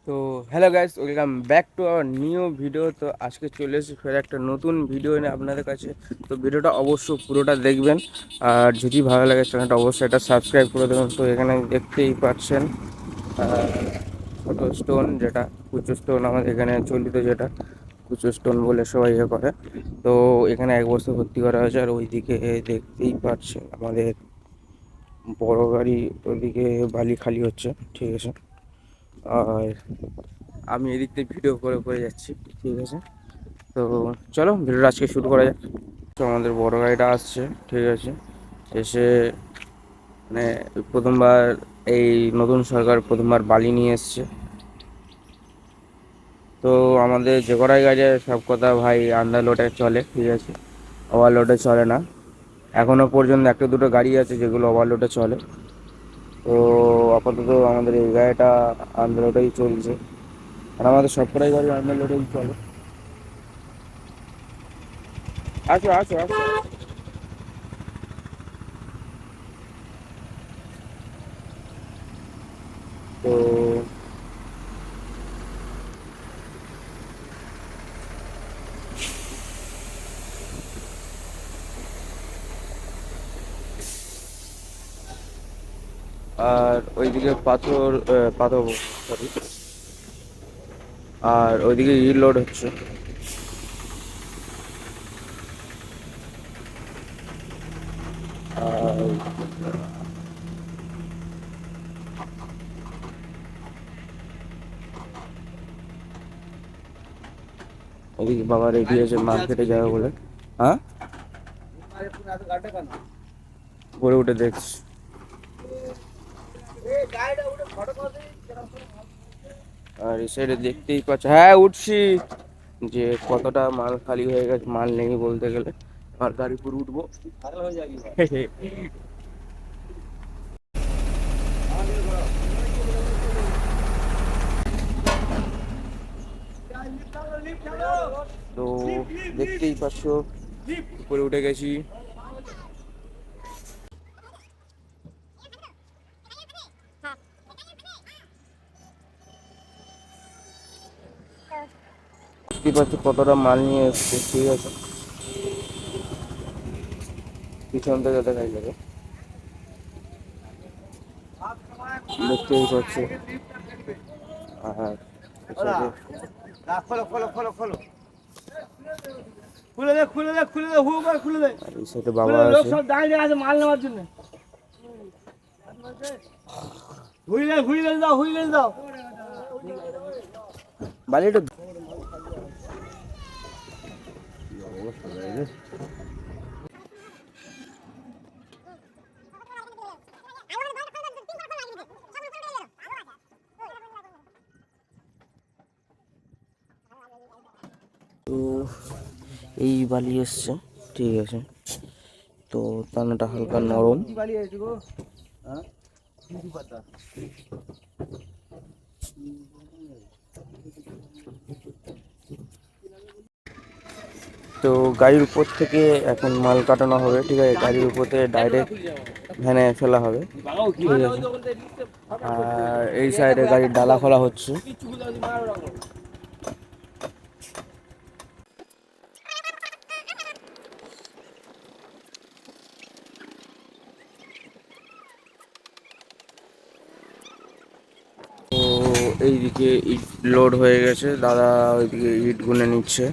তো hello guys, welcome back to our new video. তো আজকে চলে এসেছি ফের একটা নতুন ভিডিও এনে আপনাদের কাছে। তো ভিডিওটা অবশ্যই পুরোটা দেখবেন, আর যদি ভালো লাগে চ্যানেলটা অবশ্যই এটা সাবস্ক্রাইব করে দেবেন। তো এখানে দেখতেই পাচ্ছেন ছোট স্টোন, যেটা কুচো স্টোন আমাদের এখানে চলিত, যেটা কুচো স্টোন বলে সবাই করে। তো এখানে 1 বছর ভর্তি করা হয়েছে। আর ওইদিকে দেখতেই পাচ্ছেন আমাদের বড় গাড়ি, ওইদিকে বালি খালি হচ্ছে, ঠিক আছে। আর আমি এদিক থেকে ভিডিও করে করে যাচ্ছি, ঠিক আছে। তো চলো ভিডিওটা আজকে শুরু করা যাক। তো আমাদের বড় গাড়িটা আসছে, ঠিক আছে। এসে মানে প্রথমবার এই নতুন সরকার প্রথমবার বালি নিয়ে এসছে। তো আমাদের যে কটাই গাড়ি সব কথা ভাই আন্ডারলোডে চলে, ঠিক আছে, ওভারলোডে চলে না। এখনো পর্যন্ত একটা দুটো গাড়ি আছে যেগুলো ওভারলোডে চলে। তো আপাতত আমাদের এই গাড়িটা আন্ডারলোডেই চলছে, আর আমাদের সব কটাই গাড়ি আন্ডারলোডেই চলে। আসো আসো আসো। তো আর ওইদিকে পাথর পাথর সরি, আর ওইদিকে রিলোড হচ্ছে। আর ওইদিকে বাবা রেডি আছে মার্কেটে যাবে বলে। হ্যাঁ, উপরে উঠে দেখছি। আর এই সাইডে দেখতেই পাচ্ছ, হ্যাঁ উঠছি, যে কতটা মাল খালি হয়ে গেছে, মাল নেই বলতে গেলে। আর গাড়ি পুরো উঠবো। তো দেখতেই পাচ্ছ উপরে উঠে গেছি। দেখতেই পাচ্ছ কতটা মাল নিয়ে এসছে, ঠিক আছে। পিছন থেকে দেখাই যাবে, দেখতেই পাচ্ছ। আর এই সাইডে বাবা আছে। বালিটা তো এই বালি এসছে, ঠিক আছে। তো দানাটা হালকা নরম। তো গাড়ির উপর থেকে এখন মাল কাটানো হবে, ঠিক আছে। গাড়ির উপর থেকে ডাইরেক্ট ভ্যানে ফেলা হবে, ঠিক আছে। আর এই সাইডে গাড়ির ডালা খোলা হচ্ছে। তো এইদিকে ইট লোড হয়ে গেছে, দাদা ওইদিকে ইট গুনে নিচ্ছে।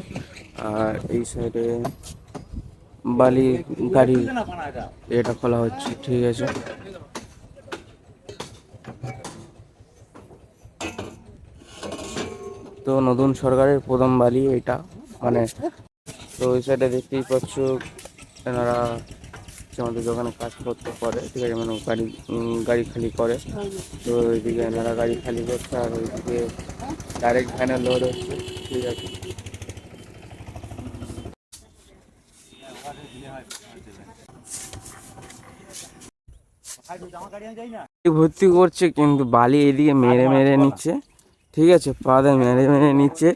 আর এই সাইডে বালি গাড়ি এটা খোলা হচ্ছে, ঠিক আছে। তো নতুন সরকারের প্রথম বালি এটা, মানে। তো ওই সাইডে দেখতেই পাচ্ছ এনারা আমাদের দোকানে কাজপত্র করে, ঠিক আছে, মানে গাড়ি গাড়ি খালি করে। তো ওইদিকে এনারা গাড়ি খালি করছে, আর ওইদিকে ডাইরেক্ট ভ্যানে লোড হচ্ছে, ঠিক আছে। ভর্তি করছে কিন্তু বালি এদিকে মেরে মেরে নিচ্ছে, ঠিক আছে, পাদে মেরে মেরে নিচ্ছে।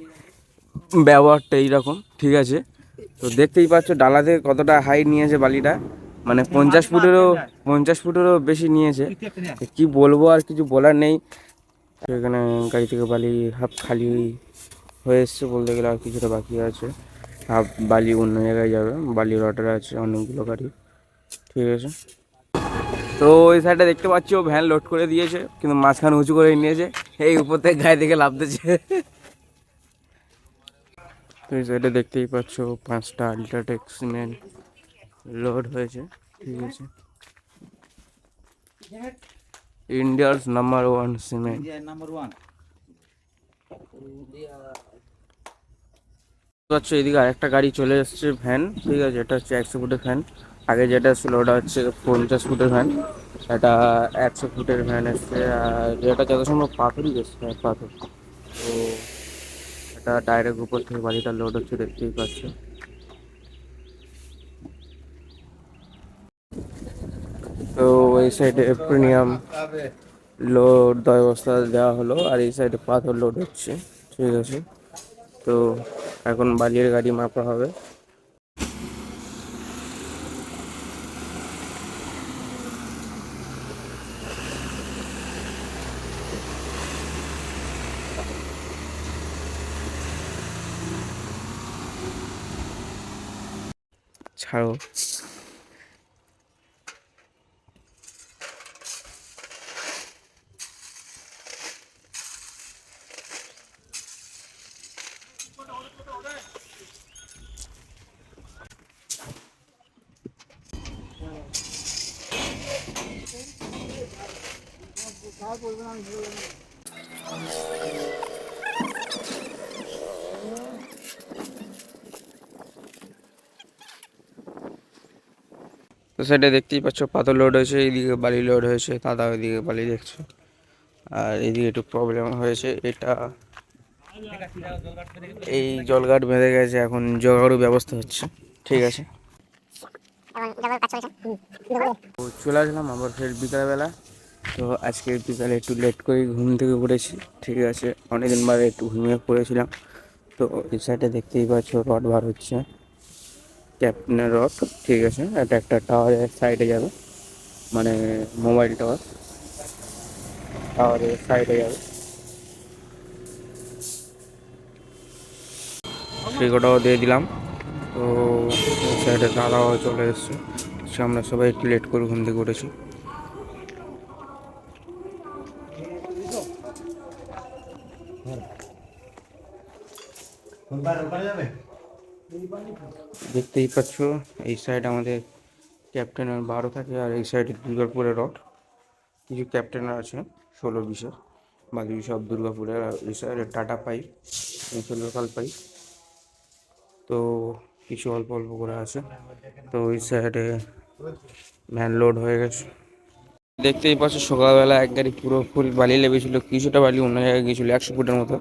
ব্যবহারটা এইরকম, ঠিক আছে। তো দেখতেই পাচ্ছ ডালা থেকে কতটা হাইট নিয়েছে বালিটা, মানে 50 ফুটেরও বেশি নিয়েছে। কি বলবো, আর কিছু বলার নেই। এখানে গাড়ি থেকে বালি হাফ খালি হয়ে এসছে বলতে গেলে, আর কিছুটা বাকি আছে। হাফ বালি অন্য জায়গায় যাবে, বালি রটার আছে অনেকগুলো গাড়ি, ঠিক আছে। তো ওই সাইডে দেখতে পাচ্ছি ও ভ্যান লোড করে দিয়েছে, কিন্তু মাঝখানে উঁচু করে নিয়েছে, এই উপর থেকে গায়ে থেকে লাফ দিচ্ছে। তো এই সাইডে দেখতেই পাচ্ছ 5টা আল্ট্রাটেক সিমেন্ট লোড হয়েছে, ঠিক আছে। ইন্ডিয়ার নাম্বার 1 সিমেন্ট। পাচ্ছ এদিকে আরেকটা গাড়ি চলে এসছে ভ্যান, ঠিক আছে। এটা হচ্ছে 100 ফুটের ভ্যান। আগে যেটা ছিল ওটা হচ্ছে 50 ফুটের ভ্যান, এটা 100 ফুটের ভ্যান এসছে। আর যেটা যত সম্ভব পাথরই এসছে, পাথর। তো এটা ডাইরেক্ট উপর থেকে বাড়িটা লোড হচ্ছে, দেখতেই পাচ্ছ। তো এই সাইডে প্রিমিয়াম লোড 10 বস্তা দেওয়া হলো, আর এই সাইডে পাথর লোড হচ্ছে, ঠিক আছে। তো এখন বালির গাড়ি মাপা হবে। ছাড়ো। তো সেটা দেখতেই পাচ্ছ পাথর লোড হয়েছে, এইদিকে বালি লোড হয়েছে, দাদা ওইদিকে বালি দেখছে। আর এইদিকে একটু প্রবলেম হয়েছে, এটা এই জলঘাট বেঁধে গেছে, এখন জোগাড়ও ব্যবস্থা হচ্ছে, ঠিক আছে। তো চলে আসলাম আবার ফের বিকালবেলা। তো আজকে বিকালে একটু লেট করে ঘুম থেকে উঠেছি, ঠিক আছে। অনেকদিন বাদে একটু ঘুমিয়ে পড়েছিলাম। তো এই সাইডে দেখতেই পাচ্ছ রড বার হচ্ছে, ক্যাপ্টেনের রড, ঠিক আছে। এটা একটা টাওয়ারের সাইডে যাবে, মানে মোবাইল টাওয়ার, টাওয়ারের সাইডে যাবে, সেই কটাও দিয়ে দিলাম। তো এই সাইডে দাদাও চলে এসছে, আমরা সবাই একটু লেট করে ঘুম থেকে উঠেছি। দেখতেই পাচ্ছ এই সাইড আমাদের ক্যাপ্টেনের 12 থাকে, আর এই সাইডে দুর্গাপুরের রড। কিছু ক্যাপ্টেনের আছে 16-20-এর, বাকি সব দুর্গাপুরের। আর এই সাইডে টাটা পাইপ, লোকাল পাইপ। তো কিছু অল্প অল্প করে আছে। তো ওই সাইডে ভ্যান লোড হয়ে গেছে। দেখতেই পাচ্ছ সকালবেলা এক গাড়ি পুরো ফুল বালি লেগেছিলো, কিছুটা বালি অন্য জায়গায় গিয়েছিলো 100 ফুটের মতো।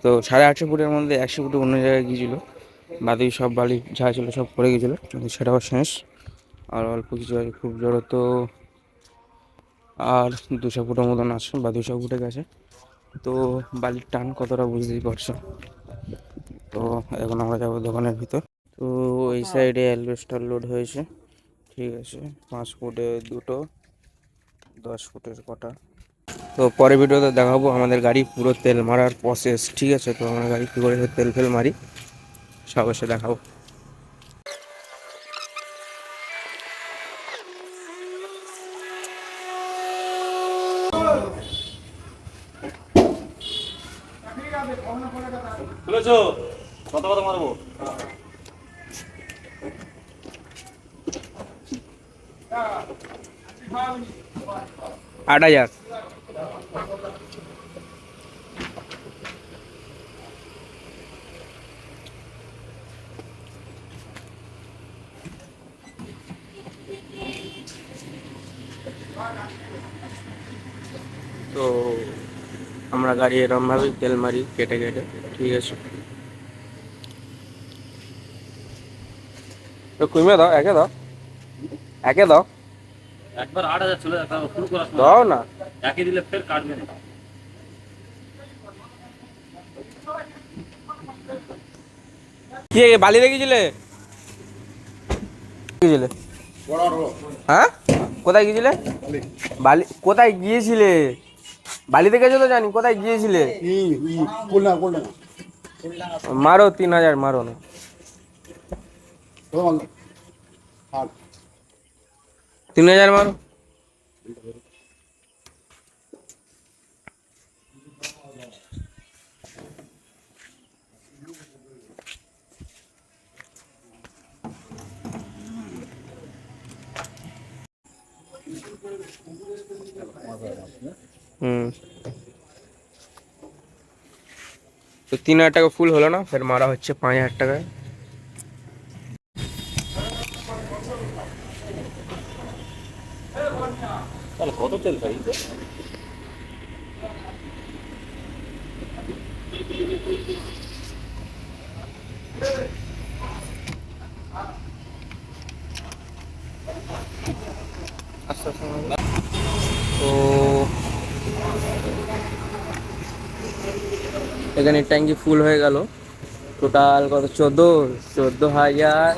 তো 850 ফুটের মধ্যে 100 ফুটে অন্য জায়গায় গিয়েছিলো, বাকি সব বালি যা ছিল সব পড়ে গেছিলো, সেটাও শেষ। আর অল্প কিছু আছে খুব জোরে, তো আর 200 ফুটের মতন আছে বা 200 ফুটে গেছে। তো বালির টান কতটা বুঝতেই পারছো। তো এখন আমরা যাবো দোকানের ভিতর। তো এই সাইডে অ্যালবেস্টার লোড হয়েছে, ঠিক আছে। 5 ফুটে 2টো, 10 ফুটের কটা। তো পরে ভিডিওতে দেখাবো আমাদের গাড়ি পুরো তেল মারার প্রসেস, ঠিক আছে। তো আমরা গাড়ি কী করে তেল ফেল মারি সব এসে দেখাবো। খুলেছো? কত কত মারবো? 8,000। তো আমরা গাড়ি এরমভাবেই তেল মারি কেটে কেটে, ঠিক আছে। তো কমে দাও, একে দাও, একে দাও, একবার 8,000 চলে যায়, তারপর শুরু করার সময় দাও না। একই দিলে ফের কাটবে না। কি বালি রেখেছিলে? গিয়েছিলে? হ্যাঁ, কোথায় গিয়েছিলে? বালি কোথায় গিয়েছিলে? বালিতে গেছো তো জানি, কোথায় গিয়েছিলে? কোলডা কোলডা মারো 3,000 মারো না। বল আর 3,000 মারো। হুম, তো 3,000 টাকা ফুল হলো না, ফের মারা হচ্ছে 5,000 টাকায়। তাহলে কত তেল খাই? আস্তে আস্তে মারো। তো এখানে ট্যাঙ্কি ফুল হয়ে গেল। টোটাল কত? 14,000, 15,000,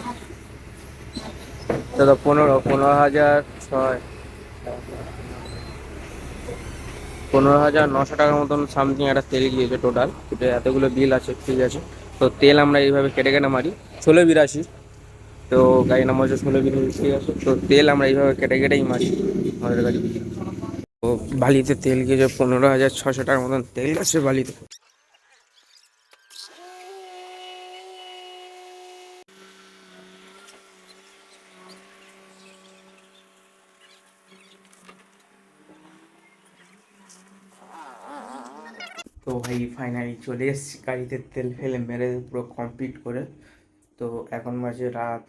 15,900 টাকার মতন সামথিং একটা তেল গিয়েছে টোটাল। এটা এতগুলো বিল আছে, ঠিক আছে। তো তেল আমরা এইভাবে কেটে কেটে মারি। 1682, তো গাড়ি নাম্বার হচ্ছে 1682, ঠিক আছে। তো তেল আমরা এইভাবে কেটে কেটেই মারি আমাদের গাড়ি। তো বালিতে তেল গিয়েছে 15,600 টাকার মতন তেল গেছে বালিতে। তো ভাই ফাইনালি চলে এসেছি গাড়িতে তেল ফেলে মেরে পুরো কমপ্লিট করে। তো এখন বাজে রাত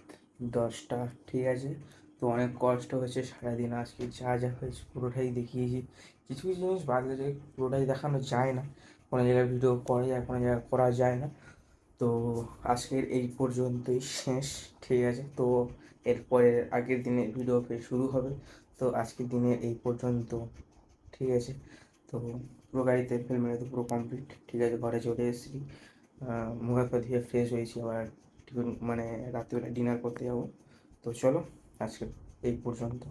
10টা, ঠিক আছে। তো অনেক কষ্ট হয়েছে সারাদিন, আজকে যা যা হয়েছে পুরোটাই দেখিয়েছি। কিছু কিছু জিনিস বাদ গেছে, পুরোটাই দেখানো যায় না, কোনো জায়গায় ভিডিও করা যায়, কোনো জায়গায় করা যায় না। তো আজকের এই পর্যন্তই শেষ, ঠিক আছে। তো এরপরে আগের দিনের ভিডিও ফের শুরু হবে। তো আজকের দিনে এই পর্যন্ত, ঠিক আছে। তো পুরো গাড়িতে তেল মেরে তো পুরো কমপ্লিট, ঠিক আছে। ঘরে চলে এসেছি, মুখ হাত পা ধুয়ে ফ্রেশ হয়েছি, আবার টিফিন মানে রাত্রিবেলা ডিনার করতে যাবো। তো চলো আজকে এই পর্যন্ত।